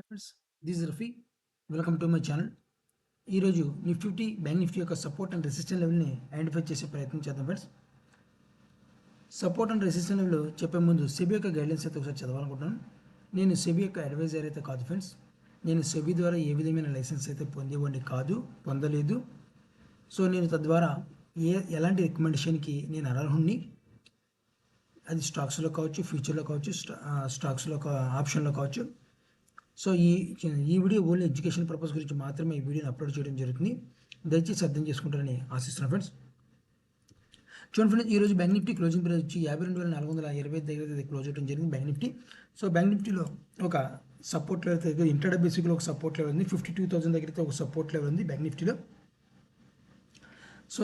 Friends, this Rafi. Welcome to my channel. ఈరోజు Nifty bank Nifty యొక్క support and resistance లెవెల్ని identify చేసే ప్రయత్నం చేద్దాం friends. Support and resistance level చెప్పే ముందు సెబీ యొక్క గైడ్లైన్స్ అయితే ఒకసారి చదవాలనుకుంటున్నాను. నేను సెబీ యొక్క అడ్వైజర్ అయితే కాదు ఫ్రెండ్స్. నేను సెబీ ద్వారా ఏ విధమైన లైసెన్స్ అయితే పొందేవాడిని కాదు, పొందలేదు. సో నేను తద్వారా ఎలాంటి రికమెండేషన్కి నేను అనర్హుణ్ణి. అది స్టాక్స్లో కావచ్చు, ఫ్యూచర్లో కావచ్చు, స్టాక్స్లో ఆప్షన్లో కావచ్చు. సో ఈ వీడియో ఓన్లీ ఎడ్యుకేషన్ పర్పస్ గురించి మాత్రమే ఈ వీడియోని అప్లోడ్ చేయడం జరుగుతుంది. దయచేసి అర్థం చేసుకుంటారని ఆశిస్తున్నాను ఫ్రెండ్స్. చూడండి ఫ్రెండ్స్, ఈరోజు బ్యాంక్ నిఫ్టీ క్లోజింగ్ ప్రైస్ వచ్చి 52,420 దగ్గర క్లోజ్ అవ్వడం జరిగింది బ్యాంక్ నిఫ్టీ. సో బ్యాంక్ నిఫ్టీలో ఒక సపోర్ట్ లెవెల్ అయితే ఇంటర్డే బేసిక్లో ఒక సపోర్ట్ లెవెల్ ఉంది. 52,000 దగ్గర అయితే ఒక సపోర్ట్ లెవెల్ ఉంది బ్యాంక్ నిఫ్టీలో. సో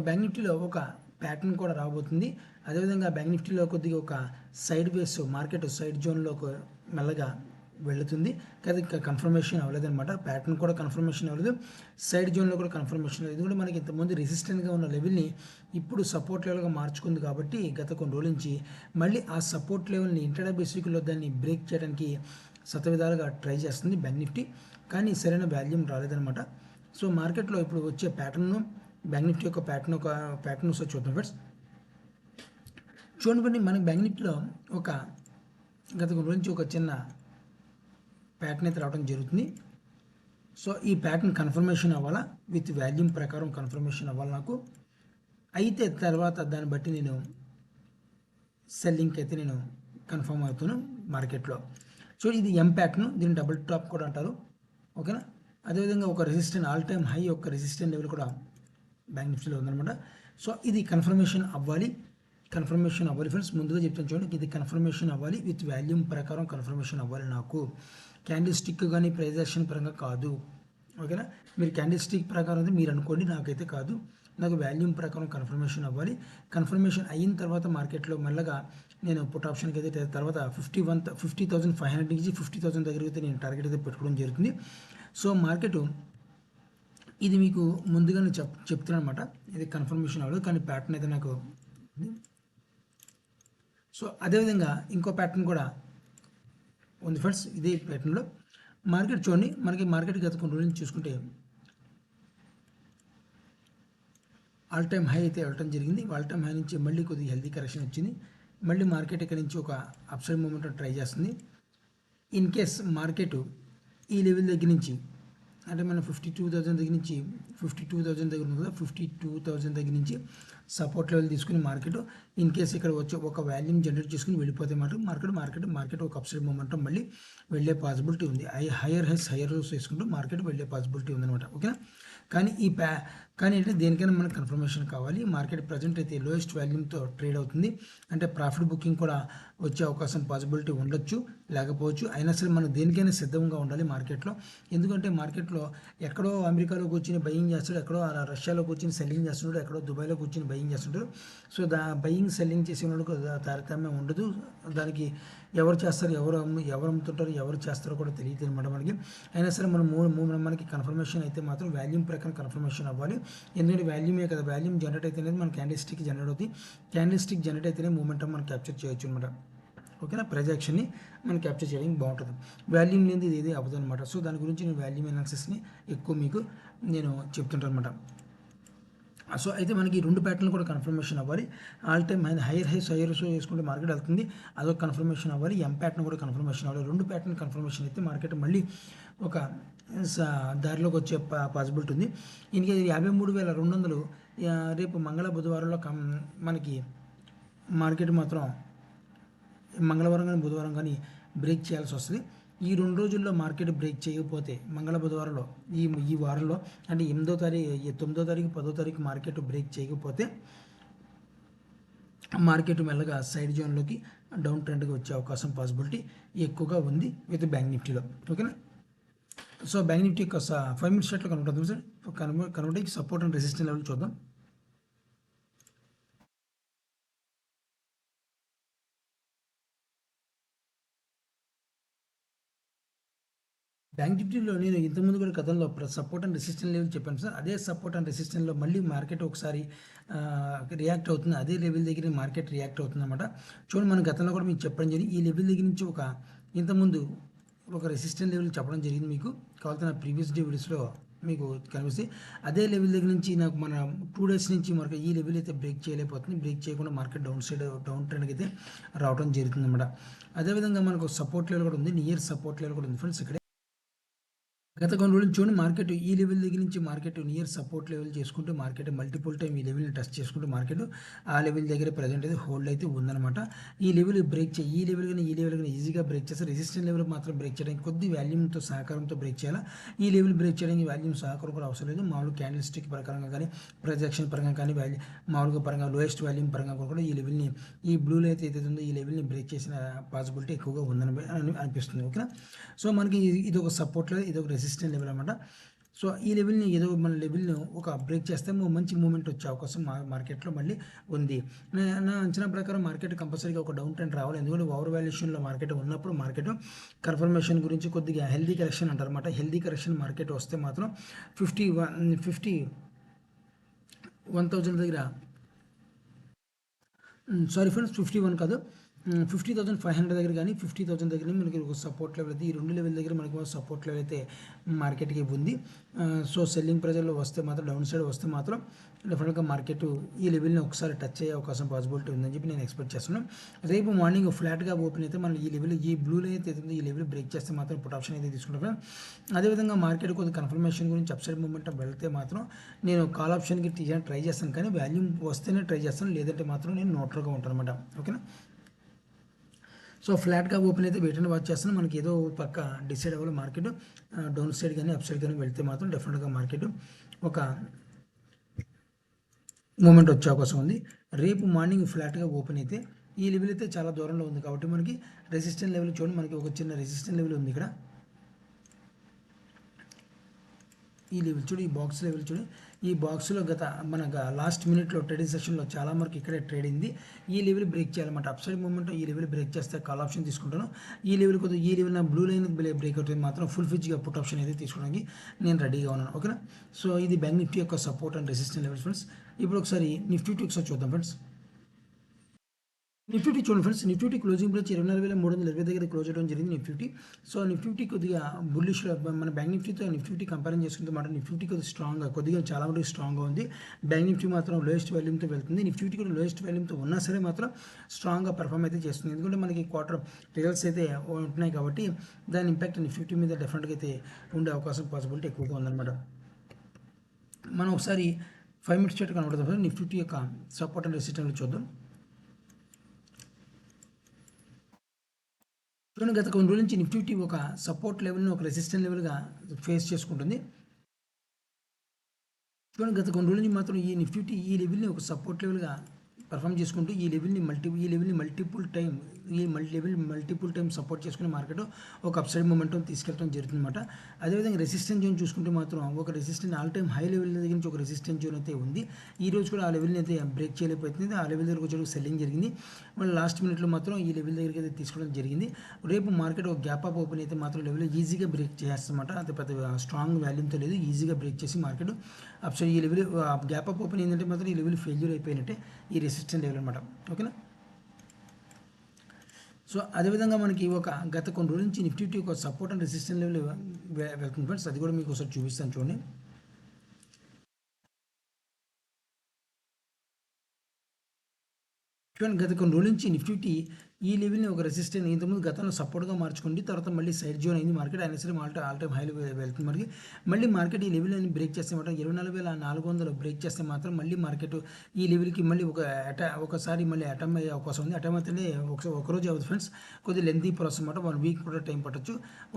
బ్యాంక్ నిఫ్టీలో ఒక ప్యాటర్న్ కూడా రాబోతుంది. అదేవిధంగా బ్యాంక్ నిఫ్టీలో కొద్దిగా ఒక సైడ్ వేస్ మార్కెట్ సైడ్ జోన్లో మెల్లగా వెళుతుంది. కానీ కన్ఫర్మేషన్ అవ్వలేదన్నమాట. ప్యాటర్న్ కూడా కన్ఫర్మేషన్ అవ్వలేదు, సైడ్ జోన్లో కూడా కన్ఫర్మేషన్ అవ్వలేదు. ఎందుకంటే మనకి ఇంతకుముందు రెసిస్టెంట్గా ఉన్న లెవెల్ని ఇప్పుడు సపోర్ట్ లెవెల్గా మార్చుకుంది. కాబట్టి గత కొన్ని రోజుల నుంచి మళ్ళీ ఆ సపోర్ట్ లెవెల్ని ఇంటర్డే బేసిక్లో దాన్ని బ్రేక్ చేయడానికి శతవిధాలుగా ట్రై చేస్తుంది బ్యాంక్ నిఫ్టీ. కానీ సరైన వాల్యూమ్ రాలేదన్నమాట. సో మార్కెట్లో ఇప్పుడు వచ్చే ప్యాటర్న్, బ్యాంక్ నిఫ్టీ యొక్క ప్యాటర్న్ ఒకసారి చూద్దాం ఫ్రెండ్స్. చూడండి, మనకి బ్యాంక్ నిఫ్టీలో గత కొన్ని రోజు నుంచి ఒక చిన్న ప్యాటర్న్ అయితే రావడం జరుగుతుంది. సో ఈ ప్యాటర్న్ కన్ఫర్మేషన్ అవ్వాలా, విత్ వాల్యూమ్ ప్రకారం కన్ఫర్మేషన్ అవ్వాలి నాకు. అయితే తర్వాత దాన్ని బట్టి నేను సెల్లింగ్కి అయితే నేను కన్ఫర్మ్ అవుతాను మార్కెట్లో. సో ఇది ఎం ప్యాటర్న్, దీన్ని డబుల్ టాప్ కూడా అంటారు. ఓకేనా. అదేవిధంగా ఒక రెసిస్టెంట్ ఆల్ టైమ్ హై యొక్క రెసిస్టెంట్ లెవెల్ కూడా బ్యాంక్ నిఫ్టీలో ఉందన్నమాట. సో ఇది కన్ఫర్మేషన్ అవ్వాలి ఫ్రెండ్స్. ముందుగా చెప్తాను చూడండి, ఇది కన్ఫర్మేషన్ అవ్వాలి, విత్ వాల్యూమ్ ప్రకారం కన్ఫర్మేషన్ అవ్వాలి నాకు. క్యాండిల్ స్టిక్ కానీ ప్రైస్ యాక్షన్ పరంగా కాదు. ఓకేనా. మీరు క్యాండిల్ స్టిక్ ప్రకారం అయితే మీరు అనుకోండి, నాకైతే కాదు. నాకు వాల్యూమ్ ప్రకారం కన్ఫర్మేషన్ అవ్వాలి. కన్ఫర్మేషన్ అయిన తర్వాత మార్కెట్లో మెల్లగా నేను పుట్ ఆప్షన్కి అయితే తర్వాత 50,500 నుంచి 50,000 దగ్గరికి అయితే నేను టార్గెట్ అయితే పెట్టుకోవడం జరుగుతుంది. సో మార్కెట్ ఇది మీకు ముందుగానే చెప్తున్నాను అనమాట. ఇది కన్ఫర్మేషన్ అవ్వలేదు, కానీ ప్యాటర్న్ అయితే నాకు. సో అదేవిధంగా ఇంకో ప్యాటర్న్ కూడా ఉంది ఫ్రెండ్స్. ఇదే ప్యాటర్న్లో మార్కెట్ చూడండి, మార్కెట్ గత కొన్ని రోజులు చూసుకుంటే ఆల్ టైమ్ హై అయితే వెళ్ళటం జరిగింది. ఆల్ టైమ్ హై నుంచి మళ్ళీ కొద్దిగా హెల్తీ కరెక్షన్ వచ్చింది. మళ్ళీ మార్కెట్ ఇక్కడ నుంచి ఒక అప్సైడ్ మూమెంట్ ట్రై చేస్తుంది. ఇన్ కేస్ మార్కెట్ ఈ లెవెల్ దగ్గర నుంచి, అంటే మనం 52,000 దగ్గర నుంచి 52,000 దగ్గర ఉంది కదా, 52,000 దగ్గర నుంచి సపోర్ట్ లెవెల్ తీసుకుని మార్కెట్ ఇన్ కేస్ ఇక్కడ వచ్చి ఒక వాల్యూమ్ జనరేట్ చేసుకుని వెళ్ళిపోతే మార్కెట్ ఒక అప్సైడ్ మూమెంటం మళ్ళీ వెళ్ళే పాసిబిలిటీ ఉంది. హైయర్ హైస్ వేసుకుంటూ మార్కెట్ వెళ్ళే పాసిబిలిటీ ఉందన్నమాట. ఓకేనా. కానీ కానీ ఏంటంటే దేనికైనా మనకు కన్ఫర్మేషన్ కావాలి. మార్కెట్ ప్రజెంట్ అయితే లోయెస్ట్ వాల్యూమ్తో ట్రేడ్ అవుతుంది. అంటే ప్రాఫిట్ బుకింగ్ కూడా వచ్చే అవకాశం పాసిబిలిటీ ఉండొచ్చు, లేకపోవచ్చు. అయినా సరే మనం దేనికైనా సిద్ధంగా ఉండాలి మార్కెట్లో. ఎందుకంటే మార్కెట్లో ఎక్కడో అమెరికాలో కూర్చొని బయింగ్ చేస్తాడు, ఎక్కడో రష్యాలో కూర్చొని సెల్లింగ్ చేస్తున్నాడు, ఎక్కడో దుబాయ్లో కూర్చొని బయింగ్ చేస్తుంటారు. సో బయింగ్ సెల్లింగ్ చేసే వాళ్ళకు తారతమ్యం ఉండదు. దానికి ఎవరు చేస్తారు, ఎవరు అమ్ముతుంటారు, ఎవరు చేస్తారో కూడా తెలియదు అనమాట మనకి. అయినా సరే మనకి కన్ఫర్మేషన్ అయితే మాత్రం వాల్యూమ్ ప్రకారం కన్ఫర్మేషన్ అవ్వాలి. ఎందుకంటే వాల్యూమే కదా, వాల్యూమ్ జనరేట్ అయితేనే మన క్యాండిల్ స్టిక్ జనరేట్ అవుతుంది. క్యాండిల్ స్టిక్ జనరేట్ అయితేనే మూమెంటం మనం క్యాప్చర్ చేయొచ్చు అనమాట. ఓకేనా. ప్రైస్ యాక్షన్ని మనం క్యాప్చర్ చేయడానికి బాగుంటుంది. వాల్యూమ్ లేనిది ఇది అవ్వదు అనమాట. సో దాని గురించి నేను వాల్యూమ్ అనాలిసిస్ని ఎక్కువ మీకు నేను చెప్తుంటాను అనమాట. సో అయితే మనకి రెండు ప్యాటర్న్లు కూడా కన్ఫర్మేషన్ అవ్వాలి. ఆల్ టైమ్ హైయర్ వేసుకుంటే మార్కెట్ వెళ్తుంది, అదొక కన్ఫర్మేషన్ అవ్వాలి. ఎం ప్యాటర్న్ కూడా కన్ఫర్మేషన్ అవ్వాలి. రెండు ప్యాటర్న్ కన్ఫర్మేషన్ అయితే మార్కెట్ మళ్ళీ ఒక దారిలోకి వచ్చే పాసిబిలిటీ ఉంది. ఇంకే 53,200 రేపు బుధవారంలో మనకి మార్కెట్ మాత్రం మంగళవారం కానీ బుధవారం కానీ బ్రేక్ చేయాల్సి వస్తుంది. ఈ 2 రోజుల్లో మార్కెట్ బ్రేక్ చేయకపోతే బుధవారంలో ఈ వారంలో, అంటే 9వ తారీఖు 9వ తారీఖు 10వ తారీఖు మార్కెట్ బ్రేక్ చేయకపోతే మార్కెట్ మెల్లగా సైడ్ జోన్లోకి డౌన్ ట్రెండ్గా వచ్చే అవకాశం పాసిబిలిటీ ఎక్కువగా ఉంది విత్ బ్యాంక్ నిఫ్టీలో. ఓకేనా. సో బ్యాంక్ నిఫ్టీ యొక్క 5 మినిట్స్ చార్ట్లో కనబడుతుంది సార్. కనబడి సపోర్ట్ అండ్ రెసిస్టెన్స్ లెవెల్ చూద్దాం. బ్యాంక్ నిఫ్టీలో నేను ఇంతకుముందు కూడా గతంలో సపోర్ట్ అండ్ రెసిస్టెన్స్ లెవెల్ చెప్పాను సార్. అదే సపోర్ట్ అండ్ రెసిస్టెన్స్లో మళ్ళీ మార్కెట్ ఒకసారి రియాక్ట్ అవుతుంది. అదే లెవెల్ దగ్గర మార్కెట్ రియాక్ట్ అవుతుంది అనమాట. చూడండి, మన గతంలో కూడా మీకు చెప్పడం జరిగింది. ఈ లెవెల్ దగ్గర నుంచి ఇంతకుముందు ఒక రెసిస్టెంట్ లెవెల్ చెప్పడం జరిగింది మీకు. కావాలంటే నా ప్రీవియస్ డే వీడియోస్లో మీకు కనిపిస్తాయి. అదే లెవెల్ దగ్గర నుంచి నాకు మన 2 డేస్ నుంచి మనకు ఈ లెవెల్ అయితే బ్రేక్ చేయలేకపోతుంది. బ్రేక్ చేయకుండా మార్కెట్ డౌన్ ట్రెండ్కి అయితే రావడం జరుగుతుందన్నమాట. అదేవిధంగా మనకు సపోర్ట్ లెవెల్ కూడా ఉంది, నియర్ సపోర్ట్ లెవెల్ కూడా ఉంది ఫ్రెండ్స్. ఇక్కడ గత కొన్ని రోజులు చూడండి మార్కెట్ ఈ లెవెల్ దగ్గర నుంచి మార్కెట్ నియర్ సపోర్ట్ లెవెల్ చేసుకుంటూ మార్కెట్ మల్టిపుల్ టైం ఈ లెవెల్ని టచ్ చేసుకుంటూ మార్కెట్ ఆ లెవెల్ దగ్గర ప్రజెంట్ అయితే హోల్డ్ అయితే ఉందన్నమాట. ఈ లెవెల్ బ్రేక్ చేయి, ఈ లెవెల్ కానీ ఈజీగా బ్రేక్ చేస్తే రెసిస్టెంట్ లెవెల్ మాత్రం బ్రేక్ చేయడానికి కొద్ది వాల్యూమ్తో సహకారంతో బ్రేక్ చేయాలి. ఈ లెవెల్ బ్రేక్ చేయడానికి వాల్యూమ్ సహకారం కూడా అవసరం లేదు. మామూలు క్యాండిల్ స్టిక్ ప్రకారంగా కానీ ప్రొజెక్షన్ పరంగా కానీ మామూలుగా పరంగా లోయెస్ట్ వాల్యూమ్ పరంగా కూడా ఈ లెవెల్ని ఈ బ్లూలో అయితే ఏదైతే ఉందో ఈ లెవెల్ని బ్రేక్ చేసిన పాసిబిలిటీ ఎక్కువగా ఉందని అనిపిస్తుంది. ఓకేనా. సో మనకి ఇది ఒక సపోర్ట్ లెవెల్, ఇది ఒక రెసిస్టెంట్ లెవెల్ అనమాట. సో ఈ లెవెల్ని ఏదో మన లెవెల్ని ఒక బ్రేక్ చేస్తే మంచి మూమెంట్ వచ్చే అవకాశం మార్కెట్లో మళ్ళీ ఉంది. నా అంచనా ప్రకారం మార్కెట్ కంపల్సరీగా ఒక డౌన్ ట్రెండ్ రావాలి. ఎందుకంటే ఓవర్ వాల్యుయేషన్లో మార్కెట్ ఉన్నప్పుడు మార్కెట్ కన్ఫర్మేషన్ గురించి కొద్దిగా హెల్దీ కరెక్షన్ అంటారు అనమాట. హెల్దీ కరెక్షన్ మార్కెట్ వస్తే మాత్రం 51,000 దగ్గర, సారీ ఫ్రెండ్స్ 51 కాదు, 50,500 దగ్గర కానీ 50,000 దగ్గర మనకి ఒక సపోర్ట్ లెవెల్ అయితే ఈ రెండు లెవెల్ దగ్గర మనకి సపోర్ట్ లెవెల్ అయితే మార్కెట్కి ఉంది. సో సెల్లింగ్ ప్రెజర్లో వస్తే మాత్రం డౌన్ సైడ్ వస్తే మాత్రం డెఫినెట్గా మార్కెట్ ఈ లెవెల్ని ఒకసారి టచ్ అయ్యే అవకాశం పాసిబిలిటీ ఉందని చెప్పి నేను ఎక్స్పెక్ట్ చేస్తున్నాను. రేపు మార్నింగ్ ఫ్లాట్గా ఓపెన్ అయితే మనం ఈ లెవెల్ ఈ బ్లూలో అయితే ఈ లెవెల్ బ్రేక్ చేస్తే మాత్రం పుట్ ఆప్షన్ అయితే తీసుకుంటాను. అదేవిధంగా మార్కెట్ కొద్ది కన్ఫర్మేషన్ గురించి అప్సైడ్ మూమెంట్ వెళ్తే మాత్రం నేను కాల్ ఆప్షన్కి ట్రై చేస్తాను, కానీ వాల్యూమ్ వస్తేనే ట్రై చేస్తాను, లేదంటే మాత్రం నేను న్యూట్రల్గా ఉంటాను అనమాట. ఓకేనా. సో ఫ్లాట్గా ఓపెన్ అయితే వెయిట్ అండ్ వాచ్ చేస్తాను. మనకి ఏదో పక్క డిసైడ్ అవ్వాలి మార్కెట్ డౌన్ సైడ్ కానీ అప్ సైడ్ కానీ వెళ్తే మాత్రం డెఫినెట్గా మార్కెట్ ఒక మూమెంట్ వచ్చే అవకాశం ఉంది. రేపు మార్నింగ్ ఫ్లాట్గా ఓపెన్ అయితే ఈ లెవెల్ అయితే చాలా దూరంలో ఉంది కాబట్టి మనకి రెసిస్టెంట్ లెవెల్ చూడండి, మనకి ఒక చిన్న రెసిస్టెంట్ లెవెల్ ఉంది ఇక్కడ. ఈ లెవెల్ చూడు, ఈ బాక్స్ లెవెల్ చూడు, ఈ బాక్స్లో మన లాస్ట్ మినిట్లో ట్రేడింగ్ సెషన్లో చాలా వరకు ఇక్కడే ట్రేడ్ అయింది. ఈ లెవెల్ బ్రేక్ చేయాలన్నమాట. అప్ సైడ్ మూమెంట్ ఈ లెవెల్ బ్రేక్ చేస్తే కాల్ ఆప్షన్ తీసుకుంటాను. ఈ లెవెల్ నా బ్లూ లైన్ బ్రేక్ అవుతుంది మాత్రం ఫుల్ ఫిజ్గా పుట్ ఆప్షన్ అయితే తీసుకోవడానికి నేను రెడీగా ఉన్నాను. ఓకేనా. సో ఇది బ్యాంక్ నిఫ్టీ యొక్క support and resistant levels friends. ఇప్పుడు ఒకసారి నిఫ్టీ ఒకసారి చూద్దాం ఫ్రెండ్స్. నిఫ్టీ చూడండి ఫ్రెండ్స్, నిఫ్టీ క్లోజింగ్ ప్రైస్ 24,320 దగ్గర క్లోజ్ చేయడం జరిగింది నిఫ్టీ. సో నిఫ్టీ కొద్దిగా బుల్లిష్, మన బ్యాంక్ నిఫ్టీతో నిఫ్టీ కంపేర్ చేసుకుంటే మాట నిఫ్టీ కొద్దిగా స్ట్రాంగ్గా కొద్దిగా చాలా మటుకు స్ట్రాంగ్గా ఉంది. బ్యాంక్ నిఫ్టీ మాత్రం లోయెస్ట్ వాల్యూమ్తో వెళ్తుంది. నిఫ్టీ కూడా లోయెస్ట్ వాల్యూమ్తో ఉన్నా సరే మాత్రం స్ట్రాంగ్గా పర్ఫామ్ అయితే చేస్తుంది. ఎందుకంటే మనకి క్వార్టర్ రిజల్ట్స్ అయితే ఉంటున్నాయి కాబట్టి దాని ఇంపాక్ట్ నిఫ్టీ మీద డెఫినెట్గా అయితే ఉండే అవకాశం పాసిబిలిటీ ఎక్కువగా ఉందన్నమాట. మనం ఒకసారి 5 మినిట్స్ చార్ట్ కనబడుతుంది. నిఫ్టీ యొక్క సపోర్ట్ అండ్ రెసిస్టెంట్ చూద్దాం. చూడండి, గత కొన్ని రోజుల నుంచి నిఫ్టీ ఒక సపోర్ట్ లెవెల్ని ఒక రెసిస్టెంట్ లెవెల్గా ఫేస్ చేసుకుంటుంది. చూడండి, గత కొన్ని రోజుల నుంచి మాత్రం ఈ నిఫ్టీ ఈ లెవెల్ని ఒక సపోర్ట్ లెవెల్గా పర్ఫామ్ చేసుకుంటూ ఈ లెవెల్ని మల్టిపుల్ టైం సపోర్ట్ చేసుకునే మార్కెట్ ఒక అప్సైడ్ మూమెంటం తీసుకెళ్ళడం జరుగుతుంది అనమాట. అదేవిధంగా రెసిస్టెన్స్ జోన్ చూసుకుంటే మాత్రం ఒక resistant all time high level దగ్గర నుంచి ఒక రెసిస్టెన్స్ జోన్ అయితే ఉంది. ఈ రోజు కూడా ఆ లెవెల్ని అయితే బ్రేక్ చేయలేకపోతుంది. ఆ లెవెల్ దగ్గరకు వచ్చేటప్పుడు సెల్లింగ్ జరిగింది. మళ్ళీ లాస్ట్ మినిట్లో మాత్రం ఈ లెవెల్ దగ్గరికి అయితే తీసుకోవడం జరిగింది. రేపు మార్కెట్ ఒక గ్యాప్ అప్ ఓపెన్ అయితే మాత్రం లెవెల్ ఈజీగా బ్రేక్ చేస్తామన్నమాట. అంత పెద్ద స్ట్రాంగ్ వాల్యూమ్తో లేదు, ఈజీగా బ్రేక్ చేసి మార్కెట్ అప్సైడ్ ఈ లెవెల్ గ్యాప్ అప్ ఓపెన్ ఏంటంటే మాత్రం ఈ లెవెల్ ఫెయిల్యూర్ అయిపోయినట్టే, ఈ రెసిస్టెంట్ లెవెల్ అనమాట. ఓకేనా. సో అదేవిధంగా మనకి ఒక గత కొన్ని రోజుల నుంచి నిఫ్టీ ఒక సపోర్ట్ అండ్ రెసిస్టెంట్ లెవెల్ వెళ్తుంది ఫ్రెండ్స్. అది కూడా మీకు ఒకసారి చూపిస్తాను చూడండి. చూడండి, గత కొన్ని రోజుల నుంచి నిఫ్టీ ఈ లెవెల్ని ఒక రెసిస్టెంట్ ఇంతకుముందు గతంలో సపోర్ట్గా మార్చుకుంది, తర్వాత మళ్ళీ సైడ్ జోన్ అయింది మార్కెట్. అయినా సరే ఆల్ టైమ్ హైలో వెళ్తుంది మనకి. మళ్ళీ మార్కెట్ ఈ లెవెల్ని బ్రేక్ చేస్తే మాత్రం 24,400 బ్రేక్ చేస్తే మాత్రం మళ్ళీ మార్కెట్ ఈ లెవెల్కి మళ్ళీ ఒకసారి మళ్ళీ అటెంప్ట్ అయ్యే అవకాశం ఉంది. అటెంప్ట్ అయితేనే ఒకరోజు అవుతుంది ఫ్రెండ్స్, కొద్దిగా లెంతీ ప్రాసెస్ అనమాట. 1 వీక్ కూడా టైం పట్టచ్చు,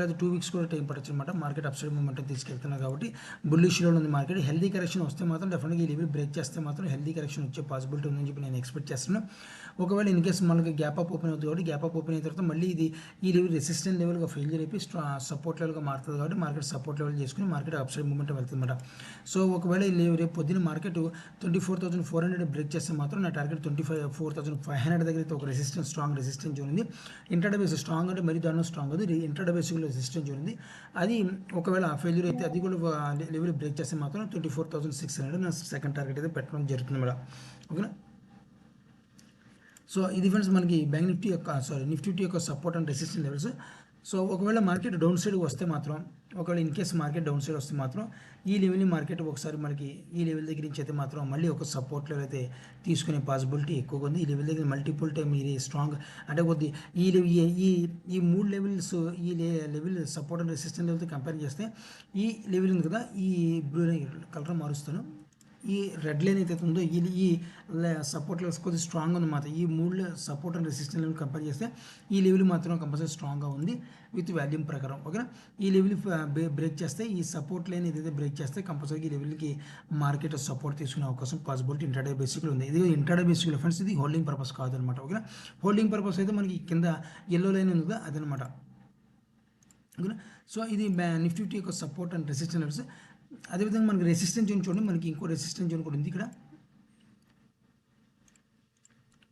లేదా 2 వీక్స్ కూడా టైం పట్టచ్చు అనమాట. మార్కెట్ అప్సైడ్ మూమెంట్ తీసుకెళ్తున్నారు కాబట్టి బుల్లిష్లో ఉంది మార్కెట్. హెల్దీ కరెక్షన్ వస్తే మాత్రం డెఫినెట్గా ఈ లెవెల్ బ్రేక్ చేస్తే మాత్రం హెల్దీ కరెక్షన్ వచ్చే పాసిబిలిటీ ఉందని చెప్పి నేను ఎక్స్పెక్ట్ చేస్తున్నాను. ఒకవేళ ఇన్ కేసు మనకి గ్యాప్ అప్ ఓపెన్ అవుతుంది కాబట్టి గ్యాప్ అప్ ఓపెన్ అయిన తర్వాత మళ్ళీ ఈ లెవెల్ రెసిస్టెంట్ లెవెల్గా ఫెయిల్యూర్ అయిపోయి సపోర్ట్ లెవెల్గా మారుతుంది కాబట్టి మార్కెట్ సపోర్ట్ లెవెల్ చేసుకుని మార్కెట్ అప్సైడ్ మూమెంట్ వెళ్తుందన్నమాట. సో ఒకవేళ రేపు పొద్దున మార్కెట్ 24,400 బ్రేక్ చేస్తే మాత్రం నా టార్గెట్ 24,500 దగ్గర అయితే ఒక స్ట్రాంగ్ రెసిస్టెన్స్ జోన్ ఉంది. ఇంట్రాడే బేస్ స్ట్రాంగ్ అంటే మరీ దానిలో స్ట్రాంగ్ ఉంది, ఇంట్రాడే బేసిక్లో రెసిస్టెన్స్ జోన్ ఉంది. అది ఒకవేళ ఫెయిల్యూర్ అయితే అది కూడా లెవెల్ బ్రేక్ చేస్తే మాత్రం 24,600 నా సెకండ్ టార్గెట్ అయితే పెట్టడం జరుగుతుంది మేడం. ఓకేనా. సో ఇది ఫ్రెండ్స్ మనకి బ్యాంక్ నిఫ్టీ యొక్క నిఫ్టీ యొక్క support and resistance levels. So ఒకవేళ మార్కెట్ డౌన్ సైడ్ వస్తే మాత్రం, ఒకవేళ in case market down side వస్తే మాత్రం ఈ లెవెల్ని మార్కెట్ ఒకసారి మనకి ఈ లెవెల్ దగ్గర నుంచి అయితే మాత్రం మళ్ళీ ఒక సపోర్ట్ లెవెల్ అయితే తీసుకునే పాసిబిలిటీ ఎక్కువగా ఉంది. ఈ లెవెల్ దగ్గర మల్టిపుల్ టైం ఇది స్ట్రాంగ్ అంటే కొద్ది ఈ మూడు లెవెల్స్ ఈ లెవెల్ సపోర్ట్ అండ్ రెసిస్టెంట్ లెవెల్తో కంపేర్ చేస్తే ఈ లెవెల్ ఉంది కదా, ఈ బ్లూ కలర్ మారుస్తాను, ఈ రెడ్ లైన్ అయితే ఉందో ఈ సపోర్ట్ లెవెల్స్ కొద్దిగా స్ట్రాంగ్ ఉందన్నమాట. ఈ మూడు support and resistant level compare చేస్తే ఈ లెవెల్ మాత్రం కంపల్సరీ స్ట్రాంగ్గా ఉంది విత్ వాల్యూమ్ ప్రకారం. ఓకేనా, ఈ లెవెల్ బ్రేక్ చేస్తే, ఈ సపోర్ట్ లైన్ ఏదైతే బ్రేక్ చేస్తే కంపల్సరీ ఈ లెవెల్కి మార్కెట్ సపోర్ట్ తీసుకునే అవకాశం పాసిబిలిటీ ఇంట్రాడే బేసిక్లో ఉంది. ఇది ఇంట్రాడే బేసిక్లో ఫ్రెండ్స్, ఇది హోల్డింగ్ పర్పస్ కాదనమాట. ఓకేనా, హోల్డింగ్ పర్పస్ అయితే మనకి కింద ఎల్లో లైన్ ఉంది కదా అదనమాట. ఓకేనా, సో ఇది నిఫ్టీ యొక్క సపోర్ట్ అండ్ రెసిస్టెంట్ లెవెల్స్. అదేవిధంగా మనకి రెసిస్టెన్స్ జోన్ చూడండి, మనకి ఇంకో రెసిస్టెన్స్ జోన్ కూడా ఉంది ఇక్కడ.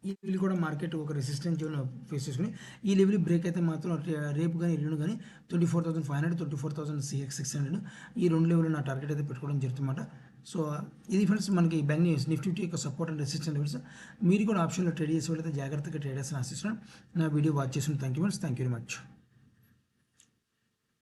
ఈ లెవెల్ కూడా మార్కెట్ ఒక రెసిస్టెన్స్ జోన్ ఫేస్ చేసుకుని ఈ లెవెల్ బ్రేక్ అయితే మాత్రం రేపు కానీ ఎల్లుండి కానీ 24,500 24,600 ఈ రెండు లెవెల్ నా టార్గెట్ అయితే పెట్టుకోవడం జరుగుతుందన్నమాట. సో ఇది ఫ్రెండ్స్ మనకి బ్యాంక్ న్యూస్ నిఫ్టీ యొక్క సపోర్ట్ అండ్ రెసిస్టెన్స్ లెవెల్స్. మీరు కూడా ఆప్షన్లో ట్రేడ్ చేసే వాళ్ళైతే జాగ్రత్తగా ట్రేడ్ చేసిన ఆశిస్తున్నాను. నా వీడియో వాచ్ చేసిన thank you friends, thank you very much.